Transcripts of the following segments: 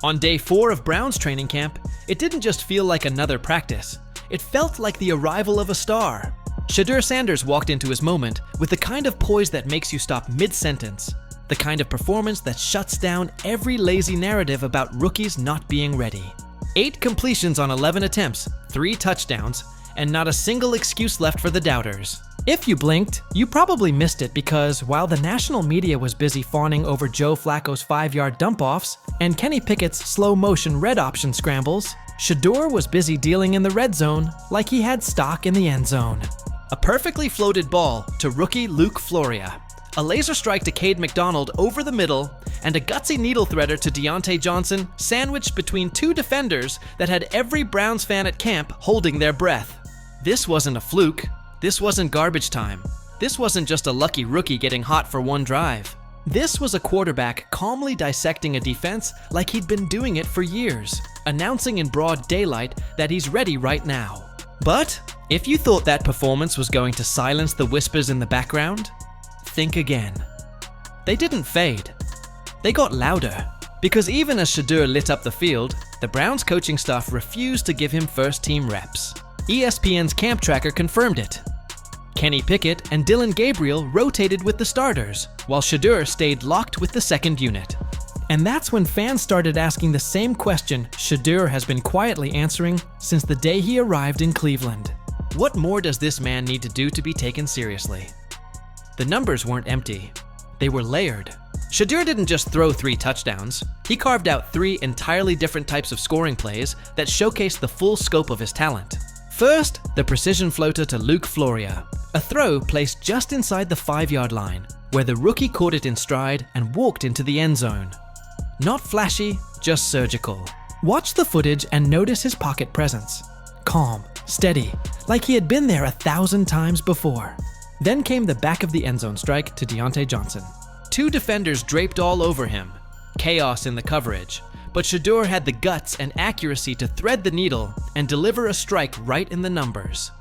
On day 4 of Brown's training camp, it didn't just feel like another practice. It felt like the arrival of a star. Shedeur Sanders walked into his moment with the kind of poise that makes you stop mid-sentence, the kind of performance that shuts down every lazy narrative about rookies not being ready. 8 completions on 11 attempts, 3 touchdowns, and not a single excuse left for the doubters. If you blinked, you probably missed it because while the national media was busy fawning over Joe Flacco's 5-yard dump-offs and Kenny Pickett's slow-motion red option scrambles, Shedeur was busy dealing in the red zone like he had stock in the end zone. A perfectly floated ball to rookie Luke Floria, a laser strike to Cade McDonald over the middle, and a gutsy needle threader to Deontay Johnson sandwiched between 2 defenders that had every Browns fan at camp holding their breath. This wasn't a fluke. This wasn't garbage time. This wasn't just a lucky rookie getting hot for one drive. This was a quarterback calmly dissecting a defense like he'd been doing it for years, announcing in broad daylight that he's ready right now. But if you thought that performance was going to silence the whispers in the background, think again. They didn't fade. They got louder. Because even as Shedeur lit up the field, the Browns coaching staff refused to give him first-team reps. ESPN's camp tracker confirmed it. Kenny Pickett and Dillon Gabriel rotated with the starters, while Shedeur stayed locked with the second unit. And that's when fans started asking the same question Shedeur has been quietly answering since the day he arrived in Cleveland. What more does this man need to do to be taken seriously? The numbers weren't empty. They were layered. Shedeur didn't just throw 3 touchdowns. He carved out 3 entirely different types of scoring plays that showcased the full scope of his talent. First, the precision floater to Luke Floria, a throw placed just inside the 5-yard line, where the rookie caught it in stride and walked into the end zone. Not flashy, just surgical. Watch the footage and notice his pocket presence. Calm, steady, like he had been there 1,000 times before. Then came the back of the end zone strike to Deontay Johnson. 2 defenders draped all over him. Chaos in the coverage. But Shedeur had the guts and accuracy to thread the needle and deliver a strike right in the numbers.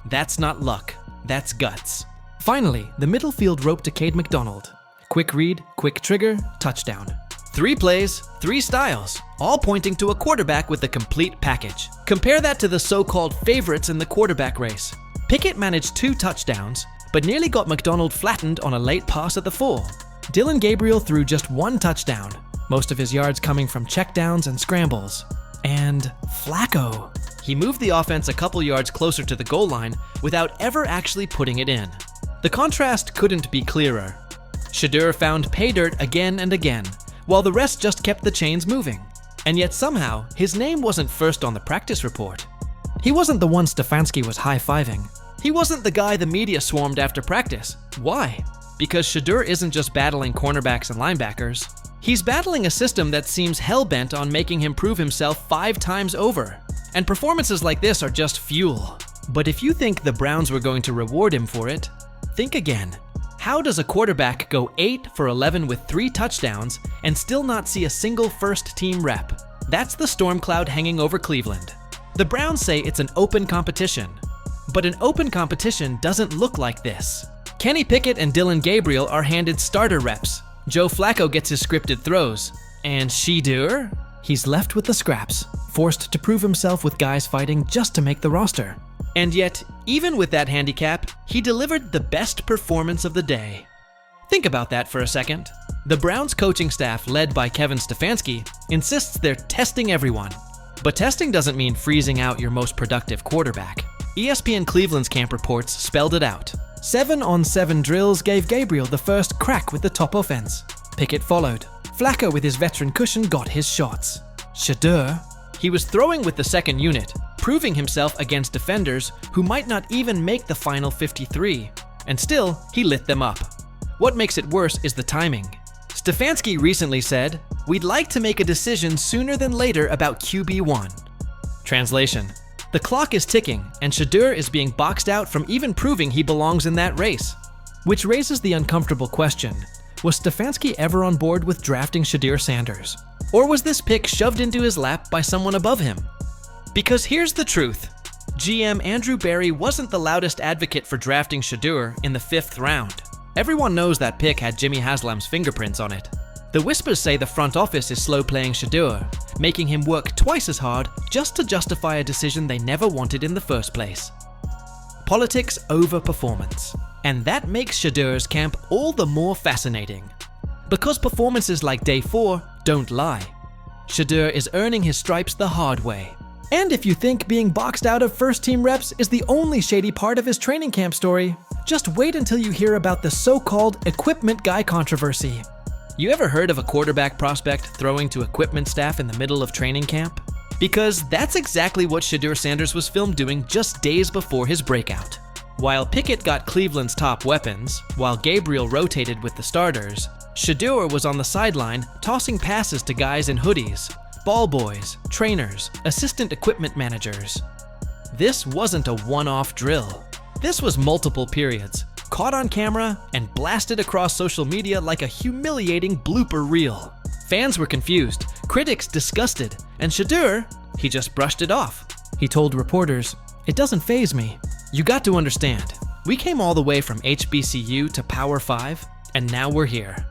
That's not luck, that's guts. Finally, the middle field rope to Cade McDonald. Quick read, quick trigger, touchdown. 3 plays, 3 styles, all pointing to a quarterback with the complete package. Compare that to the so-called favorites in the quarterback race. Pickett managed 2 touchdowns, but nearly got McDonald flattened on a late pass at the 4. Dillon Gabriel threw just 1 touchdown, most of his yards coming from checkdowns and scrambles. And Flacco. He moved the offense a couple yards closer to the goal line without ever actually putting it in. The contrast couldn't be clearer. Shedeur found pay dirt again and again, while the rest just kept the chains moving. And yet somehow, his name wasn't first on the practice report. He wasn't the one Stefanski was high-fiving. He wasn't the guy the media swarmed after practice. Why? Because Shedeur isn't just battling cornerbacks and linebackers. He's battling a system that seems hell-bent on making him prove himself 5 times over. And performances like this are just fuel. But if you think the Browns were going to reward him for it, think again. How does a quarterback go 8 for 11 with 3 touchdowns and still not see a single first-team rep? That's the storm cloud hanging over Cleveland. The Browns say it's an open competition. But an open competition doesn't look like this. Kenny Pickett and Dillon Gabriel are handed starter reps. Joe Flacco gets his scripted throws. And Shedeur? He's left with the scraps, forced to prove himself with guys fighting just to make the roster. And yet, even with that handicap, he delivered the best performance of the day. Think about that for a second. The Browns coaching staff, led by Kevin Stefanski, insists they're testing everyone. But testing doesn't mean freezing out your most productive quarterback. ESPN Cleveland's camp reports spelled it out. 7-on-7 drills gave Gabriel the first crack with the top offense. Pickett followed. Flacco with his veteran cushion got his shots. Shedeur, he was throwing with the second unit, proving himself against defenders who might not even make the final 53. And still, he lit them up. What makes it worse is the timing. Stefanski recently said, "We'd like to make a decision sooner than later about QB1. Translation: the clock is ticking, and Shedeur is being boxed out from even proving he belongs in that race. Which raises the uncomfortable question, was Stefanski ever on board with drafting Shedeur Sanders? Or was this pick shoved into his lap by someone above him? Because here's the truth. GM Andrew Berry wasn't the loudest advocate for drafting Shedeur in the 5th round. Everyone knows that pick had Jimmy Haslam's fingerprints on it. The whispers say the front office is slow playing Shedeur, making him work twice as hard just to justify a decision they never wanted in the first place. Politics over performance. And that makes Shedeur's camp all the more fascinating. Because performances like Day 4 don't lie. Shedeur is earning his stripes the hard way. And if you think being boxed out of first-team reps is the only shady part of his training camp story, just wait until you hear about the so-called equipment guy controversy. You ever heard of a quarterback prospect throwing to equipment staff in the middle of training camp? Because that's exactly what Shedeur Sanders was filmed doing just days before his breakout. While Pickett got Cleveland's top weapons, while Gabriel rotated with the starters, Shedeur was on the sideline tossing passes to guys in hoodies, ball boys, trainers, assistant equipment managers. This wasn't a one-off drill. This was multiple periods, caught on camera and blasted across social media like a humiliating blooper reel. Fans were confused, critics disgusted, and Shedeur, he just brushed it off. He told reporters, "It doesn't faze me. You got to understand, we came all the way from HBCU to Power 5, and now we're here."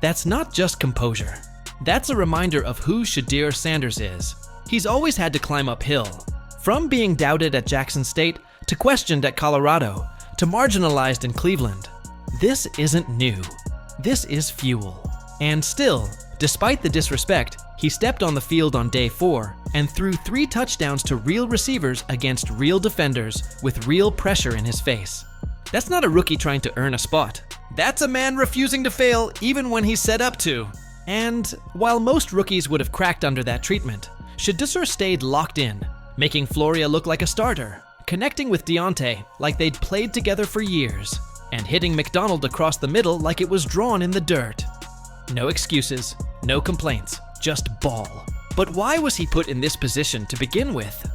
That's not just composure. That's a reminder of who Shedeur Sanders is. He's always had to climb uphill. From being doubted at Jackson State, to questioned at Colorado, to marginalized in Cleveland. This isn't new. This is fuel. And still, despite the disrespect, he stepped on the field on Day 4 and threw 3 touchdowns to real receivers against real defenders with real pressure in his face. That's not a rookie trying to earn a spot. That's a man refusing to fail even when he's set up to. And while most rookies would have cracked under that treatment, Shedeur stayed locked in, making Floria look like a starter, connecting with Deontay like they'd played together for years, and hitting McDonald across the middle like it was drawn in the dirt. No excuses, no complaints, just ball. But why was he put in this position to begin with?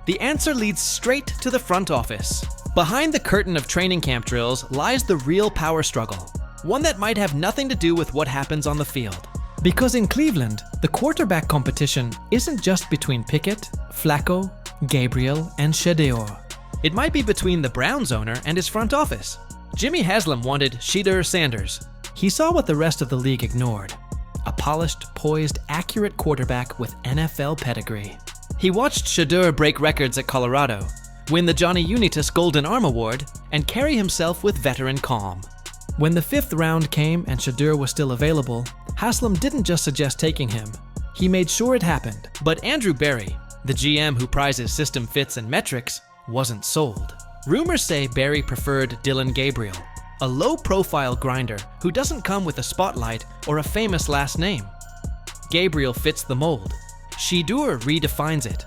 The answer leads straight to the front office. Behind the curtain of training camp drills lies the real power struggle, one that might have nothing to do with what happens on the field. Because in Cleveland, the quarterback competition isn't just between Pickett, Flacco, Gabriel, and Shedeur. It might be between the Browns owner and his front office. Jimmy Haslam wanted Shedeur Sanders. He saw what the rest of the league ignored. A polished, poised, accurate quarterback with NFL pedigree. He watched Shedeur break records at Colorado, win the Johnny Unitas Golden Arm Award, and carry himself with veteran calm. When the 5th round came and Shedeur was still available, Haslam didn't just suggest taking him. He made sure it happened. But Andrew Berry, the GM who prizes system fits and metrics, wasn't sold. Rumors say Berry preferred Dillon Gabriel, a low-profile grinder who doesn't come with a spotlight or a famous last name. Gabriel fits the mold. Shedeur redefines it.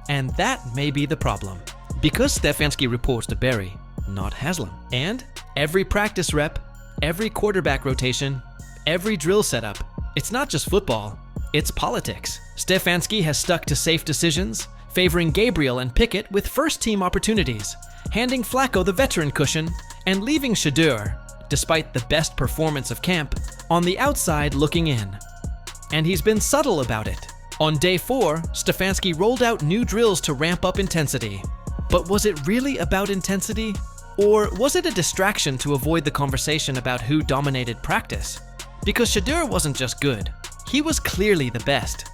And that may be the problem. Because Stefanski reports to Berry, not Haslam. And every practice rep, every quarterback rotation, every drill setup, it's not just football, it's politics. Stefanski has stuck to safe decisions, favoring Gabriel and Pickett with first-team opportunities, handing Flacco the veteran cushion, and leaving Shedeur, despite the best performance of camp, on the outside looking in. And he's been subtle about it. On Day 4, Stefanski rolled out new drills to ramp up intensity. But was it really about intensity? Or was it a distraction to avoid the conversation about who dominated practice? Because Shedeur wasn't just good, he was clearly the best.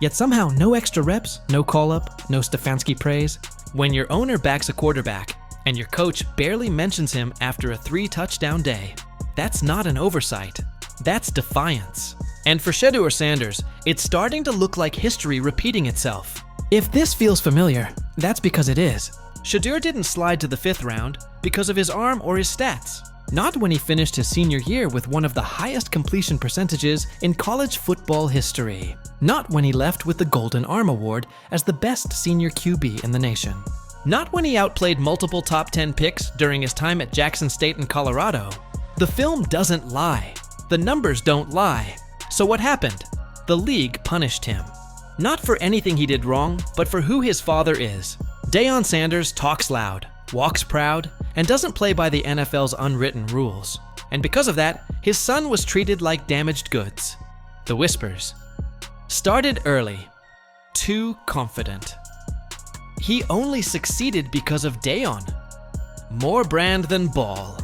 Yet somehow no extra reps, no call-up, no Stefanski praise. When your owner backs a quarterback, and your coach barely mentions him after a 3-touchdown day, that's not an oversight. That's defiance. And for Shedeur Sanders, it's starting to look like history repeating itself. If this feels familiar, that's because it is. Shedeur didn't slide to the 5th round because of his arm or his stats. Not when he finished his senior year with one of the highest completion percentages in college football history. Not when he left with the Golden Arm Award as the best senior QB in the nation. Not when he outplayed multiple top 10 picks during his time at Jackson State and Colorado. The film doesn't lie. The numbers don't lie. So what happened? The league punished him. Not for anything he did wrong, but for who his father is. Deion Sanders talks loud, walks proud, and doesn't play by the NFL's unwritten rules. And because of that, his son was treated like damaged goods. The whispers. Started early. Too confident. He only succeeded because of Deion. More brand than ball.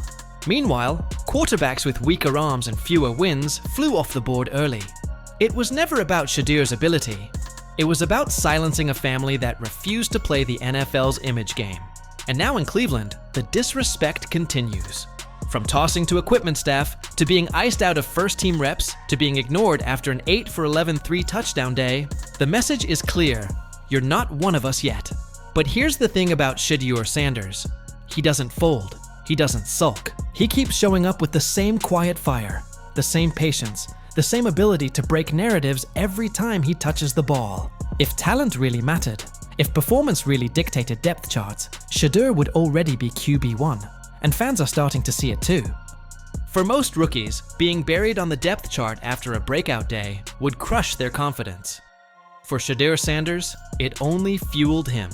Meanwhile, quarterbacks with weaker arms and fewer wins flew off the board early. It was never about Shedeur's ability. It was about silencing a family that refused to play the NFL's image game. And now in Cleveland, the disrespect continues. From tossing to equipment staff, to being iced out of first-team reps, to being ignored after an 8-for-11 3-touchdown day, the message is clear: you're not one of us yet. But here's the thing about Shedeur Sanders. He doesn't fold. He doesn't sulk. He keeps showing up with the same quiet fire, the same patience, the same ability to break narratives every time he touches the ball. If talent really mattered, if performance really dictated depth charts, Shedeur would already be QB1, and fans are starting to see it too. For most rookies, being buried on the depth chart after a breakout day would crush their confidence. For Shedeur Sanders, it only fueled him.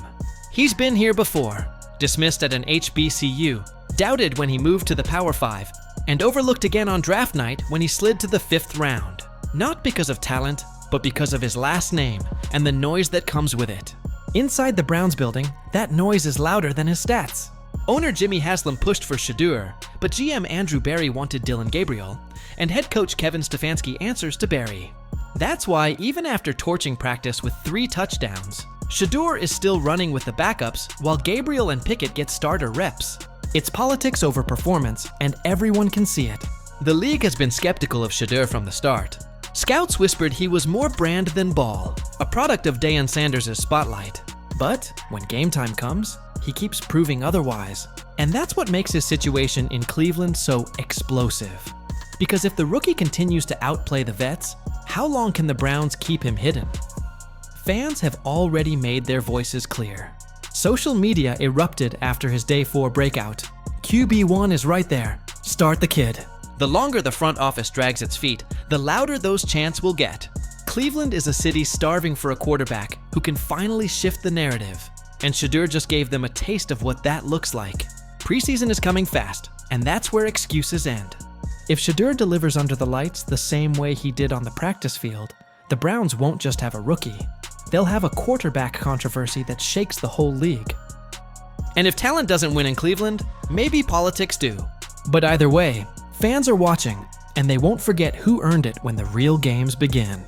He's been here before, dismissed at an HBCU, doubted when he moved to the Power 5, and overlooked again on draft night when he slid to the 5th round. Not because of talent, but because of his last name and the noise that comes with it. Inside the Browns building, that noise is louder than his stats. Owner Jimmy Haslam pushed for Shedeur, but GM Andrew Berry wanted Dylan Gabriel, and head coach Kevin Stefanski answers to Berry. That's why even after torching practice with 3 touchdowns, Shedeur is still running with the backups while Gabriel and Pickett get starter reps. It's politics over performance, and everyone can see it. The league has been skeptical of Shedeur from the start. Scouts whispered he was more brand than ball, a product of Deion Sanders' spotlight. But when game time comes, he keeps proving otherwise. And that's what makes his situation in Cleveland so explosive. Because if the rookie continues to outplay the vets, how long can the Browns keep him hidden? Fans have already made their voices clear. Social media erupted after his Day 4 breakout. QB1 is right there. Start the kid. The longer the front office drags its feet, the louder those chants will get. Cleveland is a city starving for a quarterback who can finally shift the narrative. And Shedeur just gave them a taste of what that looks like. Preseason is coming fast, and that's where excuses end. If Shedeur delivers under the lights the same way he did on the practice field, the Browns won't just have a rookie. They'll have a quarterback controversy that shakes the whole league. And if talent doesn't win in Cleveland, maybe politics do. But either way, fans are watching, and they won't forget who earned it when the real games begin.